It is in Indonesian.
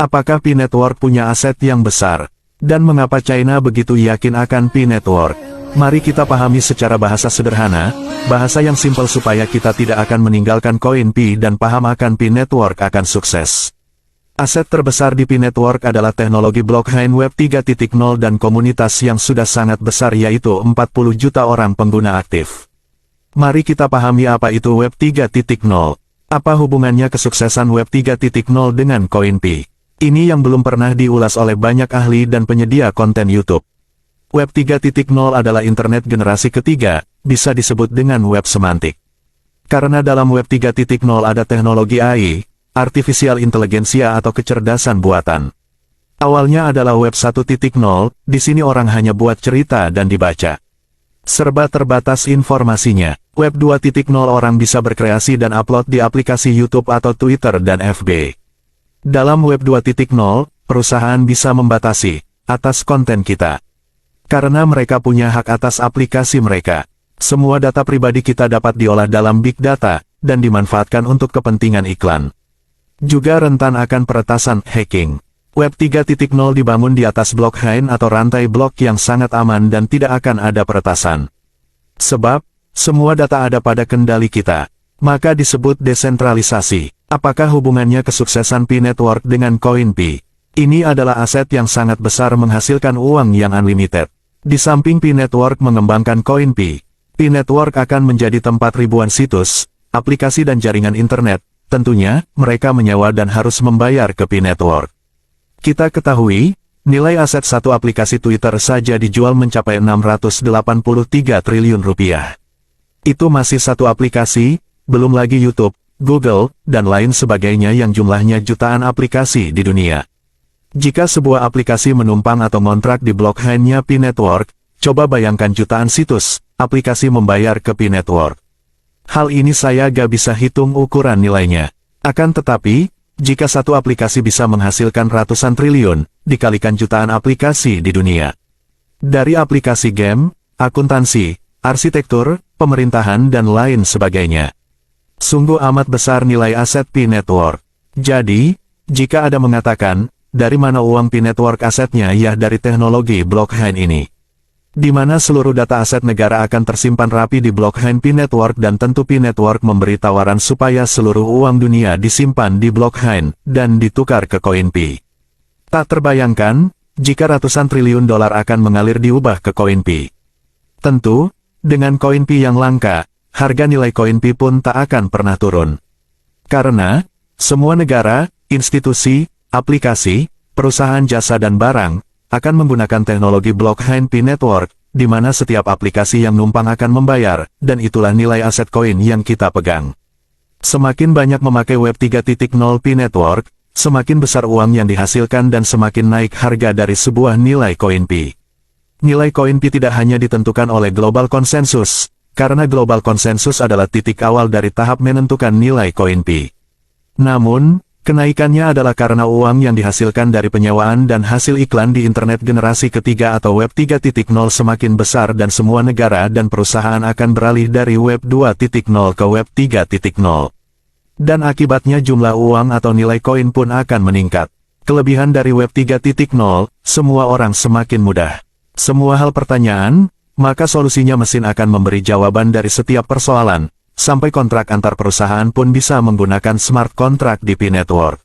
Apakah P-Network punya aset yang besar? Dan mengapa China begitu yakin akan P-Network? Mari kita pahami secara bahasa sederhana, bahasa yang simpel supaya kita tidak akan meninggalkan koin P dan paham akan P-Network akan sukses. Aset terbesar di P-Network adalah teknologi blockchain Web 3.0 dan komunitas yang sudah sangat besar yaitu 40 juta orang pengguna aktif. Mari kita pahami apa itu Web 3.0. Apa hubungannya kesuksesan Web 3.0 dengan koin P? Ini yang belum pernah diulas oleh banyak ahli dan penyedia konten YouTube. Web 3.0 adalah internet generasi ketiga, bisa disebut dengan web semantik. Karena dalam Web 3.0 ada teknologi AI, artificial intelligence atau kecerdasan buatan. Awalnya adalah Web 1.0, di sini orang hanya buat cerita dan dibaca. Serba terbatas informasinya. Web 2.0 orang bisa berkreasi dan upload di aplikasi YouTube atau Twitter dan FB. Dalam Web 2.0, perusahaan bisa membatasi atas konten kita. Karena mereka punya hak atas aplikasi mereka. Semua data pribadi kita dapat diolah dalam big data, dan dimanfaatkan untuk kepentingan iklan. Juga rentan akan peretasan hacking. Web 3.0 dibangun di atas blockchain atau rantai blok yang sangat aman dan tidak akan ada peretasan. Sebab, semua data ada pada kendali kita. Maka disebut desentralisasi. Apakah hubungannya kesuksesan P-Network dengan koin P? Ini adalah aset yang sangat besar menghasilkan uang yang unlimited. Di samping P-Network mengembangkan koin P, P-Network akan menjadi tempat ribuan situs, aplikasi dan jaringan internet. Tentunya, mereka menyewa dan harus membayar ke P-Network. Kita ketahui, nilai aset satu aplikasi Twitter saja dijual mencapai 683 triliun rupiah. Itu masih satu aplikasi, belum lagi YouTube, Google, dan lain sebagainya yang jumlahnya jutaan aplikasi di dunia. Jika sebuah aplikasi menumpang atau ngontrak di blockchain-nya P-Network, coba bayangkan jutaan situs, aplikasi membayar ke P-Network. Hal ini saya gak bisa hitung ukuran nilainya. Akan tetapi, jika satu aplikasi bisa menghasilkan ratusan triliun, dikalikan jutaan aplikasi di dunia. Dari aplikasi game, akuntansi, arsitektur, pemerintahan dan lain sebagainya. Sungguh amat besar nilai aset P-Network. Jadi, jika ada mengatakan, dari mana uang P-Network asetnya ya dari teknologi blockchain ini. Di mana seluruh data aset negara akan tersimpan rapi di blockchain P-Network dan tentu P-Network memberi tawaran supaya seluruh uang dunia disimpan di blockchain dan ditukar ke koin P. Tak terbayangkan, jika ratusan triliun dolar akan mengalir diubah ke koin P. Tentu, dengan koin P yang langka, harga nilai koin P pun tak akan pernah turun. Karena, semua negara, institusi, aplikasi, perusahaan jasa dan barang, akan menggunakan teknologi blockchain P-Network, di mana setiap aplikasi yang numpang akan membayar, dan itulah nilai aset koin yang kita pegang. Semakin banyak memakai Web 3.0 P-Network, semakin besar uang yang dihasilkan dan semakin naik harga dari sebuah nilai koin P. Nilai koin P tidak hanya ditentukan oleh global konsensus, karena global konsensus adalah titik awal dari tahap menentukan nilai koin P. Namun, kenaikannya adalah karena uang yang dihasilkan dari penyewaan dan hasil iklan di internet generasi ketiga atau Web 3.0 semakin besar dan semua negara dan perusahaan akan beralih dari Web 2.0 ke Web 3.0. Dan akibatnya jumlah uang atau nilai koin pun akan meningkat. Kelebihan dari Web 3.0, semua orang semakin mudah. Semua hal pertanyaan, maka solusinya mesin akan memberi jawaban dari setiap persoalan, sampai kontrak antar perusahaan pun bisa menggunakan smart contract di P-Network.